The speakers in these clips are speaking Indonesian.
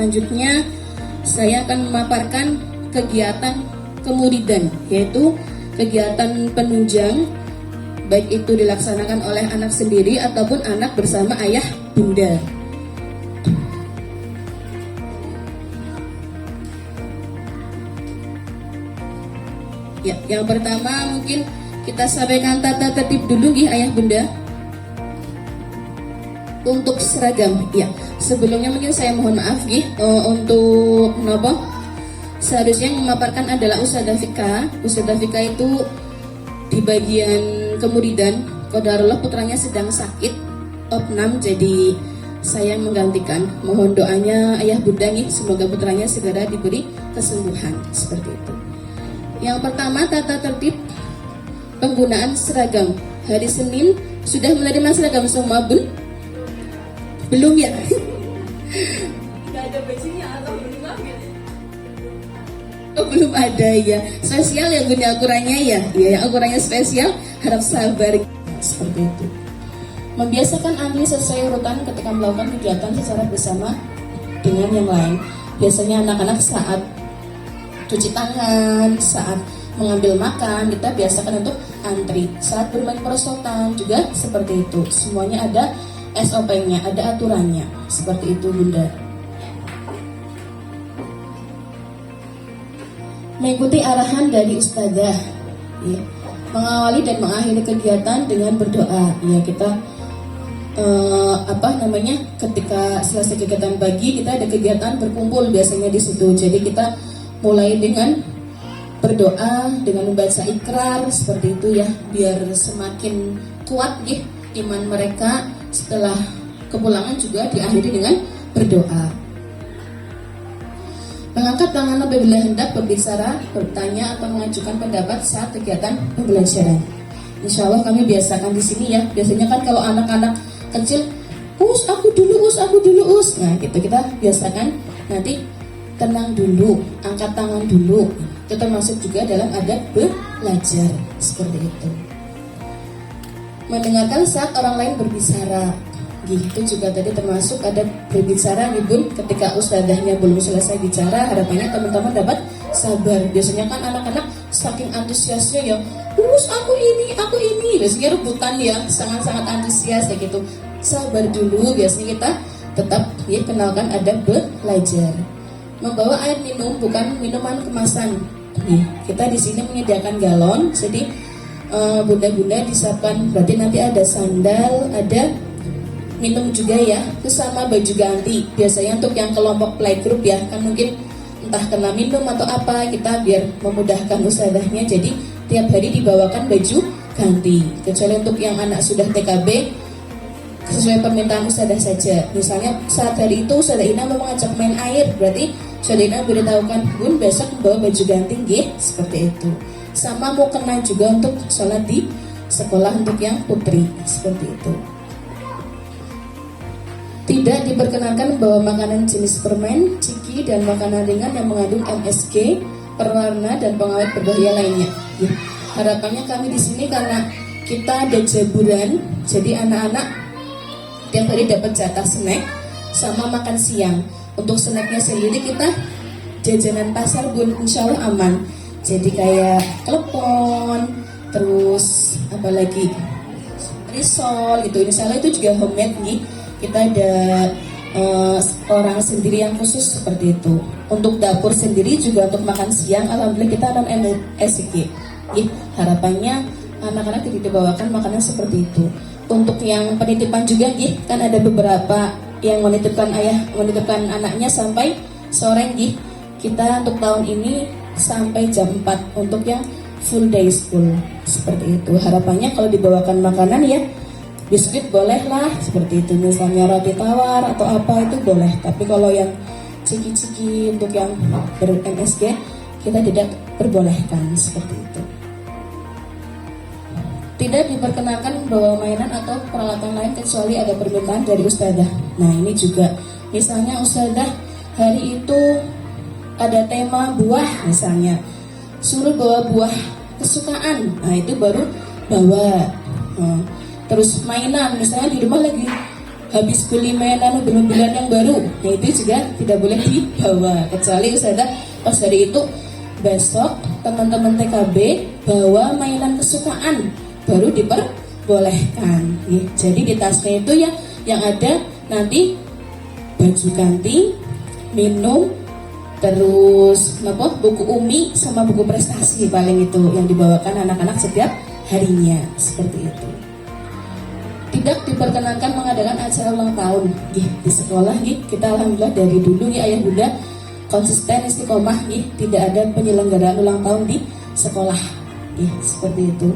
selanjutnya saya akan memaparkan kegiatan kemuridan, yaitu kegiatan penunjang, baik itu dilaksanakan oleh anak sendiri ataupun anak bersama ayah bunda. Ya, yang pertama mungkin kita sampaikan tata tertib dulu ya ayah bunda. Untuk seragam, ya sebelumnya mungkin saya mohon maaf untuk nopo. Seharusnya yang memaparkan adalah Ustadzah Fika. Ustadzah Fika itu di bagian kemuridan, qadarullah putranya sedang sakit opnam, jadi saya menggantikan. Mohon doanya ayah bunda nih, semoga putranya segera diberi kesembuhan, seperti itu. Yang pertama, tata tertib penggunaan seragam. Hari Senin sudah menerima seragam semua bun? Belum ya? Gak ada bajunya atau belum ya? Oh, belum ada ya. Spesial ya bun ya ukurannya ya? Iya, yang ukurannya spesial, harap sabar. Seperti itu. Membiasakan antri sesuai urutan ketika melakukan kegiatan secara bersama dengan yang lain. Biasanya anak-anak saat cuci tangan, saat mengambil makan, kita biasakan untuk antri. Saat bermain perosotan juga seperti itu. Semuanya ada SOP-nya, ada aturannya. Seperti itu bunda. Mengikuti arahan dari ustadzah, ya. Mengawali dan mengakhiri kegiatan dengan berdoa. Ya, kita ketika selesai kegiatan pagi kita ada kegiatan berkumpul biasanya di situ. Jadi kita mulai dengan berdoa, dengan membaca ikrar seperti itu ya, biar semakin kuat ya iman mereka. Setelah kepulangan juga diakhiri dengan berdoa. Mengangkat tangan apabila hendak berbicara, bertanya atau mengajukan pendapat saat kegiatan pembelajaran. Insya Allah kami biasakan di sini ya. Biasanya kan kalau anak-anak kecil, aku dulu, us. Nah gitu kita biasakan nanti tenang dulu, angkat tangan dulu. Itu termasuk juga dalam adab belajar seperti itu. Mendengarkan saat orang lain berbicara, gitu juga tadi termasuk ada berbicara nih bun. Ketika ustadzahnya belum selesai bicara, harapannya teman-teman dapat sabar. Biasanya kan anak-anak saking antusiasnya ya, aku ini, biasanya rebutan ya, sangat-sangat antusias ya gitu. Sabar dulu, biasanya kita tetap ya kenalkan adab belajar. Membawa air minum, bukan minuman kemasan. Nih, kita di sini menyediakan galon, jadi bunda-bunda disiapkan, berarti nanti ada sandal, ada minum juga ya, bersama baju ganti. Biasanya untuk yang kelompok playgroup ya, kan mungkin entah kena minum atau apa, kita biar memudahkan ustadzahnya, jadi tiap hari dibawakan baju ganti. Kecuali untuk yang anak sudah TKB, sesuai permintaan ustadzah saja. Misalnya saat hari itu ustadzah Ina mau mengajak main air, berarti ustadzah Ina beritahukan, bun besok membawa baju ganti nggih, seperti itu. Sama mau kena juga untuk sholat di sekolah untuk yang putri, seperti itu. Tidak diperkenankan membawa makanan jenis permen, ciki, dan makanan ringan yang mengandung MSG, perwarna, dan pengawet berbahaya lainnya. Ya, harapannya kami di sini karena kita ada jaburan, jadi anak-anak tiap hari dapat jatah snack sama makan siang. Untuk snacknya sendiri kita jajanan pasar bun, insya Allah aman. Jadi kayak klepon, terus apalagi risol gitu. Insya Allah itu juga homemade nih. Kita ada orang sendiri yang khusus seperti itu. Untuk dapur sendiri juga untuk makan siang, alhamdulillah kita non MSG. Harapannya anak-anak tidak dibawakan makanan seperti itu. Untuk yang penitipan juga, kan ada beberapa yang menitipkan anaknya sampai sore. Kita untuk tahun ini sampai jam 4 untuk yang full day school seperti itu. Harapannya kalau dibawakan makanan ya biskuit boleh lah seperti itu, misalnya roti tawar atau apa itu boleh. Tapi kalau yang ciki-ciki untuk yang ber-MSG kita tidak perbolehkan seperti itu. Tidak diperkenalkan bawa mainan atau peralatan lain kecuali ada permintaan dari ustadzah. Nah ini juga, misalnya ustadzah hari itu ada tema buah misalnya, suruh bawa buah kesukaan, nah itu baru bawa. Terus mainan, misalnya di rumah lagi habis beli mainan belum bulan yang baru, nah itu juga tidak boleh dibawa, kecuali Ustazah pas hari itu besok teman-teman TKB bawa mainan kesukaan baru diperbolehkan. Jadi di tasnya itu ya yang ada nanti baju ganti, minum, terus buku umi sama buku prestasi, paling itu yang dibawakan anak-anak setiap harinya, seperti itu. Tidak diperkenankan mengadakan acara ulang tahun di sekolah. Kita alhamdulillah dari dulu ayah bunda konsisten istiqomah, tidak ada penyelenggaraan ulang tahun di sekolah, seperti itu.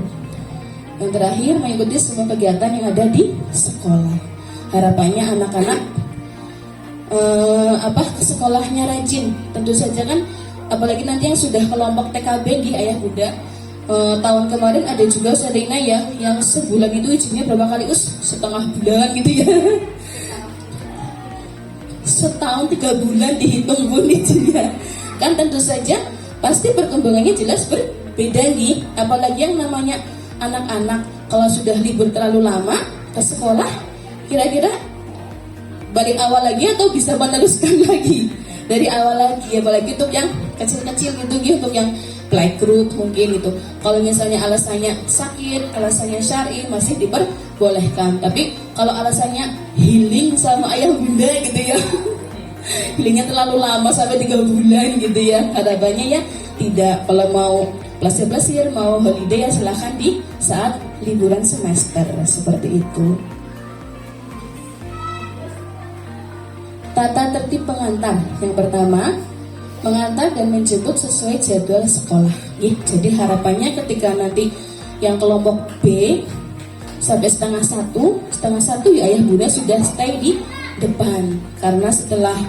Yang terakhir, mengikuti semua kegiatan yang ada di sekolah. Harapannya anak-anak ke sekolahnya rajin. Tentu saja kan, apalagi nanti yang sudah kelompok TKB ayah bunda. Tahun kemarin ada juga Sarina ya, yang sebulan itu izinnya berapa kali setengah bulan gitu ya. Setahun 3 bulan dihitung pun izinnya. Kan tentu saja pasti perkembangannya jelas berbeda apalagi yang namanya anak-anak kalau sudah libur terlalu lama ke sekolah, kira-kira balik awal lagi atau bisa meneruskan lagi dari awal lagi, apalagi untuk yang kecil-kecil gitu untuk yang playgroup mungkin itu. Kalau misalnya alasannya sakit, alasannya syar'i masih diperbolehkan. Tapi kalau alasannya healing sama ayah bunda gitu ya, healingnya terlalu lama sampai 3 bulan gitu ya, harapannya ya tidak. Kalau mau plesir-plesir, mau holiday ya silahkan di saat liburan semester, seperti itu. Tata tertib pengantar. Yang pertama, mengantar dan menjemput sesuai jadwal sekolah. Jadi harapannya ketika nanti yang kelompok B sampai setengah satu ya ayah bunda sudah stay di depan. Karena setelah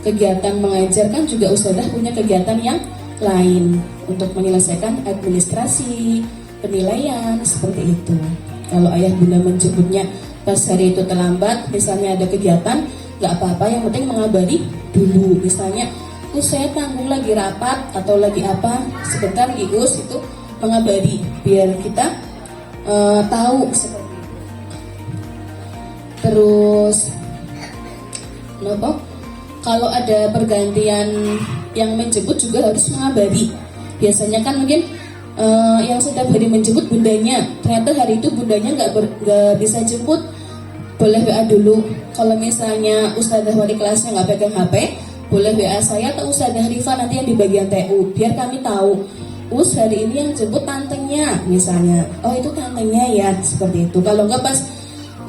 kegiatan mengajar kan juga ustazah punya kegiatan yang lain untuk menyelesaikan administrasi, penilaian, seperti itu. Kalau ayah bunda menjemputnya pas hari itu terlambat, misalnya ada kegiatan, nggak apa-apa, yang penting mengabari dulu. Misalnya saya tanggung lagi rapat atau lagi apa, sebentar Us itu mengabari biar kita tahu seperti itu. Terus kalau ada pergantian yang menjemput juga harus mengabari. Biasanya kan mungkin yang setiap hari menjemput bundanya, ternyata hari itu bundanya nggak bisa jemput, boleh WA dulu. Kalau misalnya ustadzah wali kelasnya nggak pegang HP, boleh WA saya atau Ustazah Rifa nanti yang di bagian TU, biar kami tahu hari ini yang jemput tantenya misalnya, oh itu tantenya ya, seperti itu. Kalau nggak pas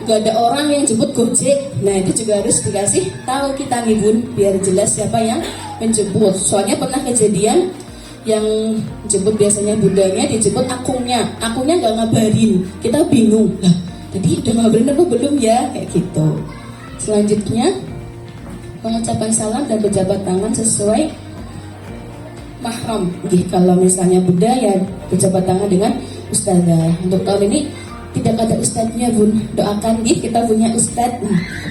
nggak ada orang yang jemput Gojek, nah itu juga harus dikasih tahu kita bun, biar jelas siapa yang menjemput. Soalnya pernah kejadian yang jemput biasanya bundanya, dijemput akunnya nggak ngabarin, kita bingung lah, tadi udah ngabarin apa belum ya, kayak gitu. Selanjutnya, pengucapan salam dan berjabat tangan sesuai mahram. Kalau misalnya bunda ya berjabat tangan dengan ustazah. Untuk tahun ini tidak ada ustadznya bun, doakan kita punya ustadz.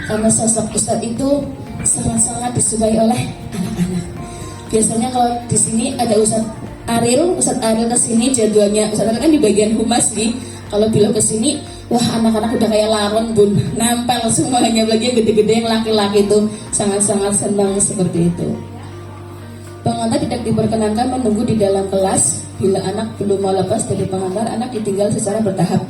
Karena sosok ustadz itu sangat-sangat disukai oleh anak-anak. Biasanya kalau di sini ada Ustadz Ariel kesini jadwalnya. Ustadz Ariel kan di bagian humas kalau beliau kesini, wah anak-anak udah kayak laron bun, nempel semuanya, lagi yang gede-gede yang laki-laki itu sangat-sangat senang seperti itu. Pengantar tidak diperkenankan menunggu di dalam kelas. Bila anak belum mau lepas dari pengantar, anak ditinggal secara bertahap.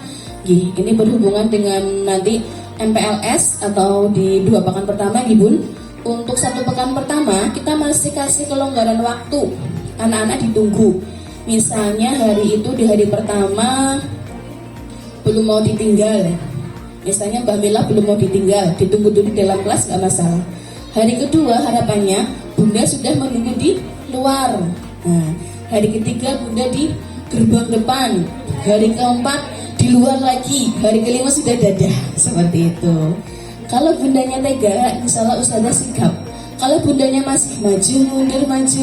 Ini berhubungan dengan nanti MPLS atau di 2 pekan pertama bun. Untuk 1 pekan pertama kita masih kasih kelonggaran waktu, anak-anak ditunggu. Misalnya hari itu di hari pertama belum mau ditinggal, misalnya Mbak Mila belum mau ditinggal, ditunggu dulu di dalam kelas, nggak masalah. Hari kedua harapannya bunda sudah menunggu di luar. Nah, hari ketiga bunda di gerbang depan, hari keempat di luar lagi, hari kelima sudah dadah, seperti itu. Kalau bundanya tega, misalnya ustazah sikap. Kalau bundanya masih maju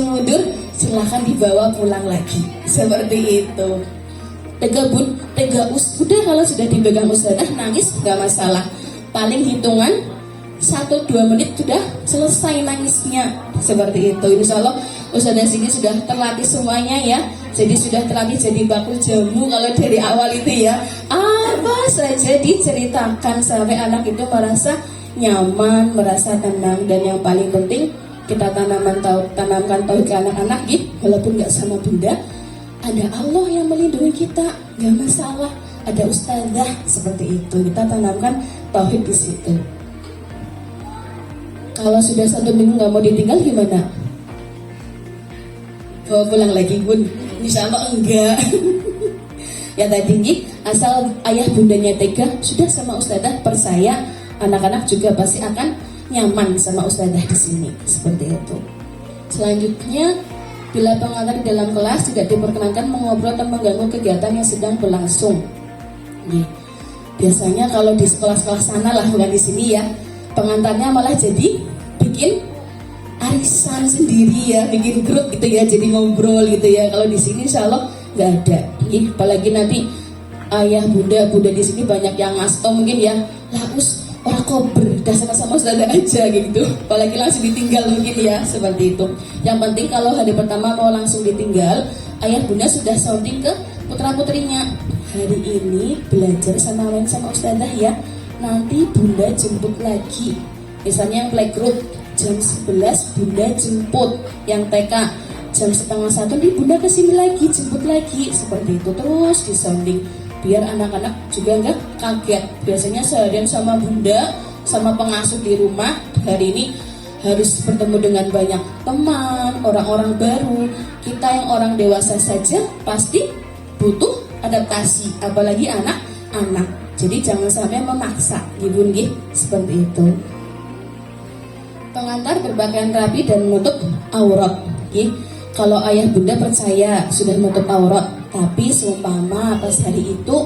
mundur, silahkan dibawa pulang lagi, seperti itu. Tega bun, tega udah kalau sudah dipegang ustazah nangis nggak masalah, paling hitungan 1-2 menit sudah selesai nangisnya, seperti itu. Insya Allah ustazah sini sudah terlatih semuanya ya, jadi sudah terlatih jadi bakul jamu kalau dari awal itu ya, apa saja diceritakan sampai anak itu merasa nyaman, merasa tenang, dan yang paling penting kita tanamkan tauhid ke anak-anak gitu. Walaupun nggak sama bunda, ada Allah yang melindungi kita, nggak masalah. Ada ustazah seperti itu, kita tanamkan tauhid di situ. Kalau sudah 1 minggu nggak mau ditinggal gimana? Bawa pulang lagi bun? Insya Allah enggak. Ya tadi asal ayah bundanya tega, sudah sama ustazah, percaya anak-anak juga pasti akan nyaman sama ustazah di sini. Seperti itu. Selanjutnya, bila pengantar di dalam kelas tidak diperkenankan mengobrol atau mengganggu kegiatan yang sedang berlangsung. Biasanya kalau di sekolah-sekolah sana lah, bukan di sini ya, pengantarnya malah jadi bikin arisan sendiri ya, bikin grup gitu ya, jadi ngobrol gitu ya. Kalau di sini insya Allah nggak ada. Apalagi nanti ayah bunda di sini banyak yang ngasto mungkin ya, lapus orang kober dasar sama saudara aja gitu. Apalagi langsung ditinggal mungkin ya, seperti itu. Yang penting kalau hari pertama mau langsung ditinggal, ayah bunda sudah sounding ke putra putrinya. Hari ini belajar sama main sama ustazah ya. Nanti bunda jemput lagi. Misalnya yang playgroup jam 11 bunda jemput, yang TK jam 12:30 nih bunda kesini lagi, jemput lagi. Seperti itu terus di sounding biar anak-anak juga nggak kaget. Biasanya seharian sama bunda, sama pengasuh di rumah, hari ini harus bertemu dengan banyak teman, orang-orang baru. Kita yang orang dewasa saja pasti butuh adaptasi, apalagi anak-anak. Jadi jangan sampai memaksa, gitu nggih, seperti itu. Pengantar berpakaian rapi dan menutup aurat. Kalau ayah bunda percaya sudah menutup aurat, tapi seumpama pas hari itu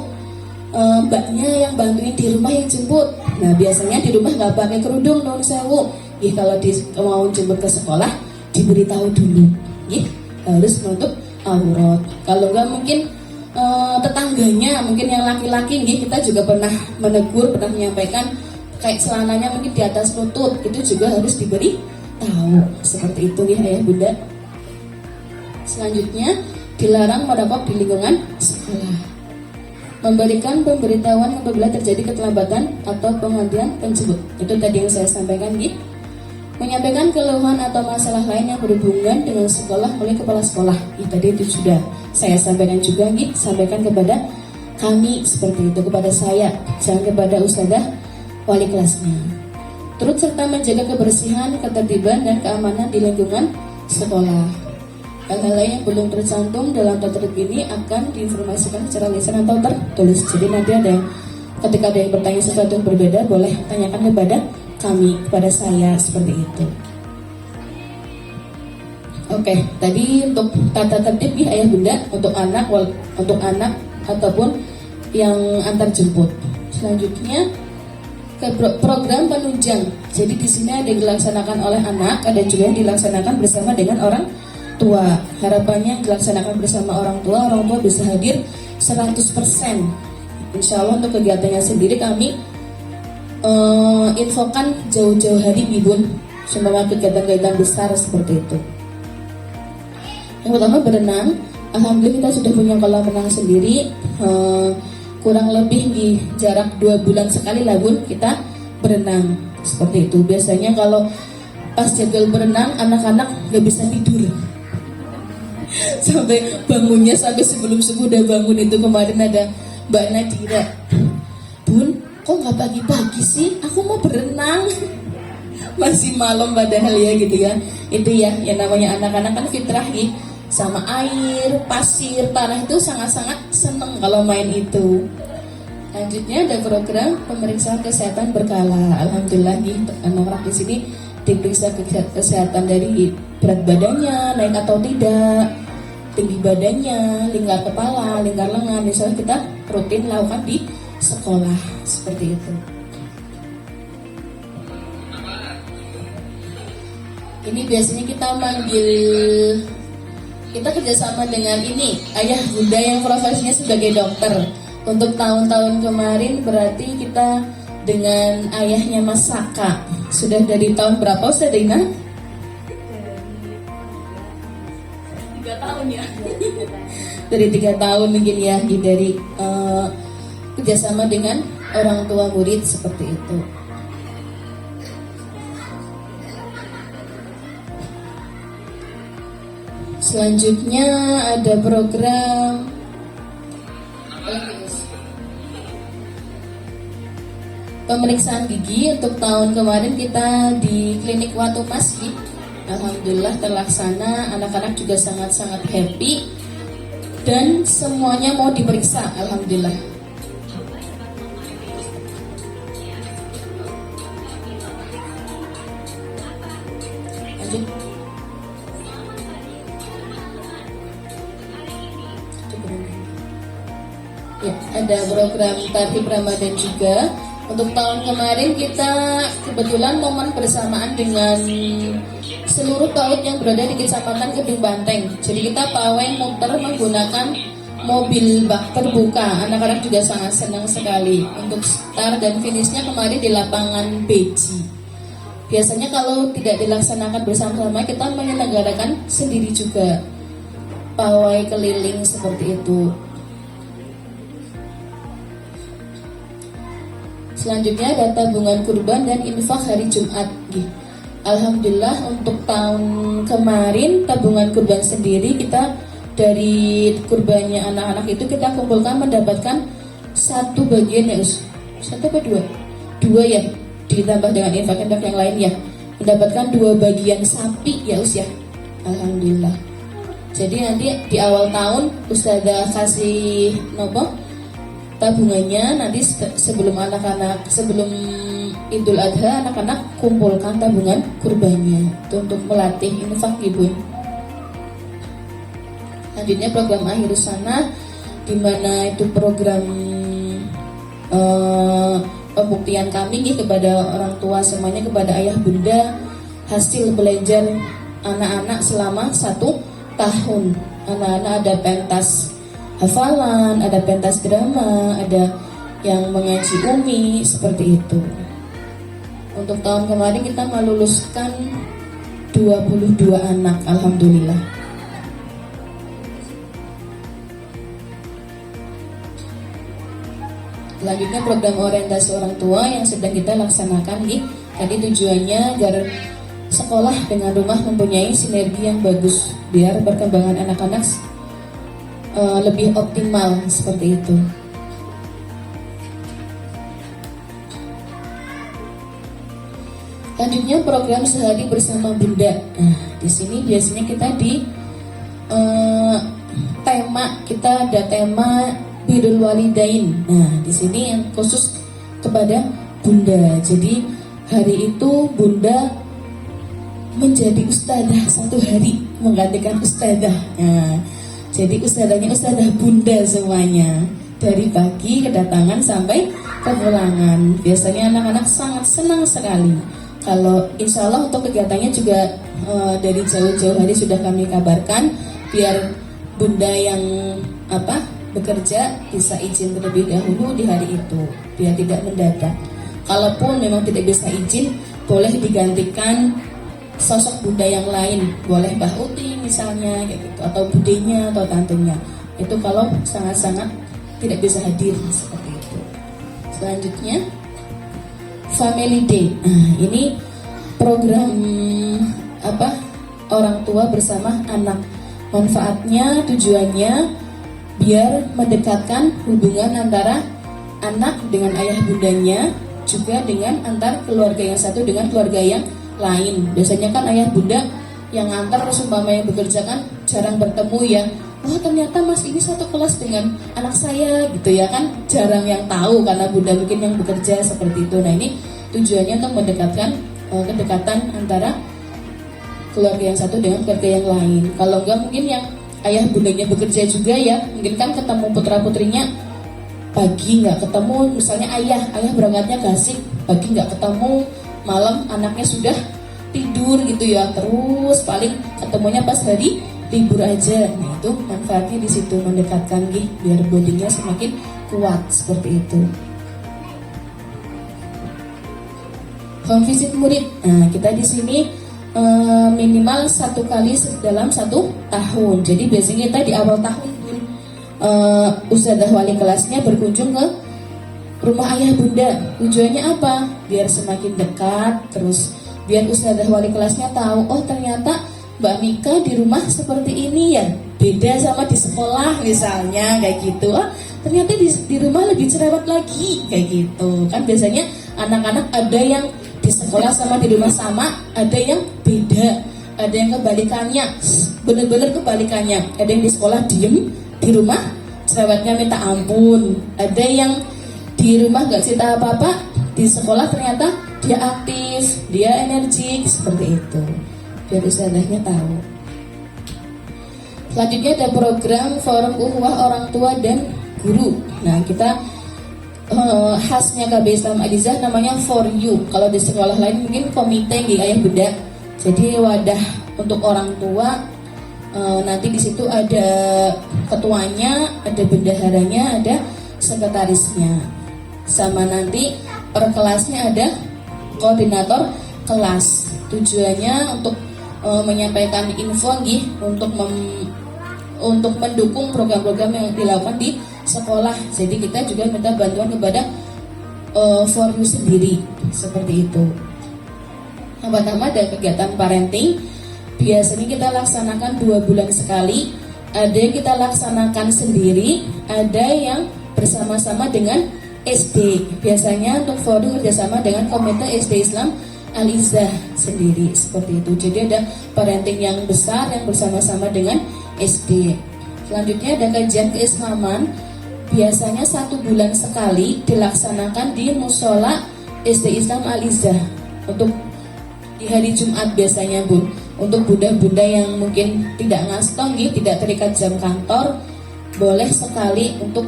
mbaknya yang bantuin di rumah yang jemput. Nah biasanya di rumah nggak pakai kerudung, non sewu. Kalau mau jemput ke sekolah diberitahu dulu, harus menutup aurat. Kalau nggak mungkin tetangganya, mungkin yang laki-laki, kita juga pernah menegur, pernah menyampaikan kayak celananya mungkin di atas lutut, itu juga harus diberi tahu. Seperti itu ya ayah bunda. Selanjutnya, dilarang merokok di lingkungan sekolah. Memberikan pemberitahuan apabila terjadi keterlambatan atau penghentian penjemput. Itu tadi yang saya sampaikan gitu. Menyampaikan keluhan atau masalah lain yang berhubungan dengan sekolah oleh kepala sekolah. Tadi itu sudah saya sampaikan juga gitu. Sampaikan kepada kami seperti itu, kepada saya, jangan kepada ustazah wali kelasnya. Turut serta menjaga kebersihan, ketertiban, dan keamanan di lingkungan sekolah. Hal-hal lain yang belum tercantum dalam tertulis ini akan diinformasikan secara lisan atau tertulis. Jadi nanti ada yang, ketika ada yang bertanya sesuatu yang berbeda, boleh tanyakan kepada kami, kepada saya, seperti itu. Oke, tadi untuk tata tertib ya ayah bunda, untuk anak ataupun yang antar jemput. Selanjutnya ke program penunjang. Jadi di sini ada yang dilaksanakan oleh anak, ada juga yang dilaksanakan bersama dengan orang tua. Harapannya dilaksanakan bersama orang tua bisa hadir 100%. Insya Allah untuk kegiatannya sendiri kami infokan jauh-jauh hari nih bun, semua kegiatan-kegiatan besar seperti itu. Yang pertama berenang. Alhamdulillah kita sudah punya kolam renang sendiri, kurang lebih di jarak 2 bulan sekali lah bun kita berenang seperti itu. Biasanya kalau pas jadwal berenang anak-anak gak bisa tidur sampai bangunnya sampai sebelum subuh udah bangun. Itu kemarin ada Mbak Nadira, bun kok nggak pagi-pagi sih, aku mau berenang. Masih malam padahal ya gitu ya. Itu ya yang namanya anak-anak kan fitrah nih, sama air, pasir, tanah itu sangat-sangat seneng kalau main itu. Selanjutnya ada program pemeriksaan kesehatan berkala. Alhamdulillah nih anak-anak di sini diperiksa kesehatan dari berat badannya naik atau tidak, tinggi badannya, lingkar kepala, lingkar lengan. Misalnya kita rutin lakukan di sekolah seperti itu. Ini biasanya kita kerjasama dengan ini ayah bunda yang profesinya sebagai dokter. Untuk tahun-tahun kemarin berarti kita dengan ayahnya Mas Saka. Sudah dari tahun berapa Ustaz Dina? 3 tahun ya. Dari 3 tahun mungkin ya, dari kerjasama dengan orang tua murid seperti itu. Selanjutnya ada program pemeriksaan gigi. Untuk tahun kemarin kita di klinik Watu Masjid, alhamdulillah terlaksana. Anak-anak juga sangat-sangat happy dan semuanya mau diperiksa, alhamdulillah. Lanjut. Ya, ada program Tarhib Ramadan juga. Untuk tahun kemarin kita kebetulan momen bersamaan dengan seluruh PAUD yang berada di Kecamatan Kedung Banteng. Jadi kita pawai muter menggunakan mobil bak terbuka. Anak-anak juga sangat senang sekali. Untuk start dan finishnya kemarin di lapangan Beji. Biasanya kalau tidak dilaksanakan bersama-sama, kita menyelenggarakan sendiri juga pawai keliling seperti itu. Selanjutnya ada tabungan kurban dan infak hari Jumat. Alhamdulillah untuk tahun kemarin tabungan kurban sendiri kita dari kurbannya anak-anak itu kita kumpulkan mendapatkan satu bagian ya Us. Satu apa dua? Dua ya, ditambah dengan infak-infak yang lain ya. Mendapatkan 2 bagian sapi ya Us ya. Alhamdulillah. Jadi nanti di awal tahun Ustazah kasih nopo tabungannya, nanti sebelum anak-anak sebelum Idul Adha anak-anak kumpulkan tabungan kurbannya itu untuk melatih infak ibu. Selanjutnya program Akhirus Sana, di mana itu program pembuktian kami kepada orang tua semuanya, kepada ayah bunda, hasil belajar anak-anak selama 1 tahun. Anak-anak ada pentas hafalan, ada pentas drama, ada yang mengaji umi, seperti itu. Untuk tahun kemarin kita meluluskan 22 anak, alhamdulillah. Selanjutnya program orientasi orang tua yang sedang kita laksanakan tadi tujuannya agar sekolah dengan rumah mempunyai sinergi yang bagus biar perkembangan anak-anak lebih optimal seperti itu. Selanjutnya program sehari bersama Bunda. Nah, di sini biasanya kita di kita ada tema Birrul Walidain. Nah, di sini yang khusus kepada Bunda. Jadi hari itu Bunda menjadi ustadzah 1 hari, menggantikan ustadzah. Nah, jadi ustadzahnya ustadzah Bunda semuanya, dari pagi kedatangan sampai kepulangan. Biasanya anak-anak sangat senang sekali. Kalau insya Allah untuk kegiatannya juga dari jauh-jauh hari sudah kami kabarkan, biar Bunda yang bekerja bisa izin terlebih dahulu di hari itu, biar tidak mendadak. Kalaupun memang tidak bisa izin, boleh digantikan sosok Bunda yang lain, boleh Mbah Uti misalnya kayak gitu, atau budenya atau tantenya. Itu kalau sangat-sangat tidak bisa hadir seperti itu. Selanjutnya Family Day. Nah, ini program orang tua bersama anak. Manfaatnya, tujuannya biar mendekatkan hubungan antara anak dengan ayah bundanya, juga dengan antar keluarga yang satu dengan keluarga yang lain. Biasanya kan ayah bunda yang antar seumpama yang bekerja kan jarang bertemu ya. Wah, ternyata mas ini satu kelas dengan anak saya gitu ya kan, jarang yang tahu karena bunda mungkin yang bekerja seperti itu. Nah, ini tujuannya untuk mendekatkan kedekatan antara keluarga yang satu dengan keluarga yang lain. Kalau enggak mungkin yang ayah bundanya bekerja juga ya, mungkin kan ketemu putra putrinya pagi nggak ketemu, misalnya ayah berangkatnya Gasik, pagi nggak ketemu, malam anaknya sudah tidur gitu ya, terus paling ketemunya pas hari libur aja. Nah, itu manfaatnya di situ, mendekatkan biar bondingnya semakin kuat seperti itu. Home visit murid. Nah, kita di sini minimal 1 kali dalam 1 tahun. Jadi biasanya kita di awal tahun ustadzah wali kelasnya berkunjung ke rumah ayah bunda. Tujuannya apa? Biar semakin dekat, terus biar ustadzah wali kelasnya tahu, oh ternyata Mbak Mika di rumah seperti ini ya, beda sama di sekolah misalnya kayak gitu. Ternyata di rumah lebih cerewet lagi kayak gitu. Kan biasanya anak-anak ada yang di sekolah sama di rumah sama, ada yang beda, ada yang kebalikannya, bener-bener kebalikannya. Ada yang di sekolah diem, di rumah cerewetnya minta ampun. Ada yang di rumah gak cerita apa-apa, di sekolah ternyata dia aktif, dia energik, seperti itu. Biar ustadzahnya tahu. Selanjutnya ada program Forum Ukhuwah Orang Tua dan Guru. Nah, kita khasnya KB Islam Alizah namanya For You. Kalau di sekolah lain mungkin komite gitu, ayah bunda. Jadi wadah untuk orang tua. Nanti di situ ada ketuanya, ada bendaharanya, ada sekretarisnya. Sama nanti per kelasnya ada koordinator kelas. Tujuannya untuk menyampaikan info untuk mendukung program-program yang dilakukan di sekolah. Jadi kita juga minta bantuan kepada For You sendiri seperti itu. Yang pertama ada kegiatan parenting. Biasanya kita laksanakan 2 bulan sekali. Ada yang kita laksanakan sendiri, ada yang bersama-sama dengan SD. Biasanya untuk For You kerjasama dengan Komite SD Islam Alizah sendiri seperti itu. Jadi ada parenting yang besar yang bersama-sama dengan SD. Selanjutnya ada kajian keislaman. Biasanya 1 bulan sekali dilaksanakan di musola SD Islam Alizah. Untuk di hari Jumat biasanya Bun. Untuk bunda-bunda yang mungkin tidak ngastong, tidak terikat jam kantor, boleh sekali untuk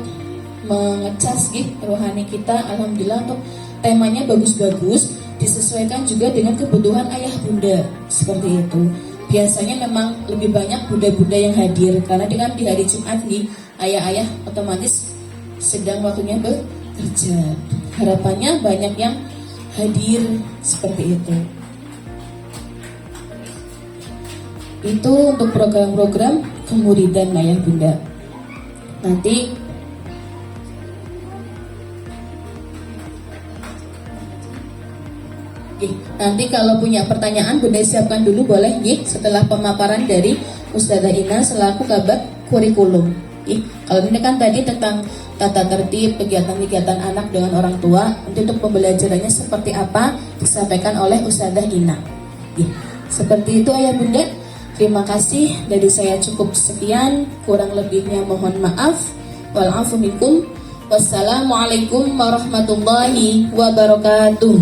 mengecas rohani kita. Alhamdulillah untuk temanya bagus-bagus, disesuaikan juga dengan kebutuhan ayah bunda seperti itu. Biasanya memang lebih banyak bunda-bunda yang hadir karena dengan di hari Jumat ayah-ayah otomatis sedang waktunya bekerja. Harapannya banyak yang hadir seperti itu. Itu untuk program-program kemuridan ayah bunda. Nanti kalau punya pertanyaan bunda siapkan dulu boleh setelah pemaparan dari Ustadzah Ina selaku kabat kurikulum. Kalau ini kan tadi tentang tata tertib kegiatan-kegiatan anak dengan orang tua. Untuk pembelajarannya seperti apa disampaikan oleh Ustadzah Ina. Seperti itu ayah bunda. Terima kasih, dari saya cukup sekian, kurang lebihnya mohon maaf. Walafu minkum. Wassalamualaikum warahmatullahi wabarakatuh.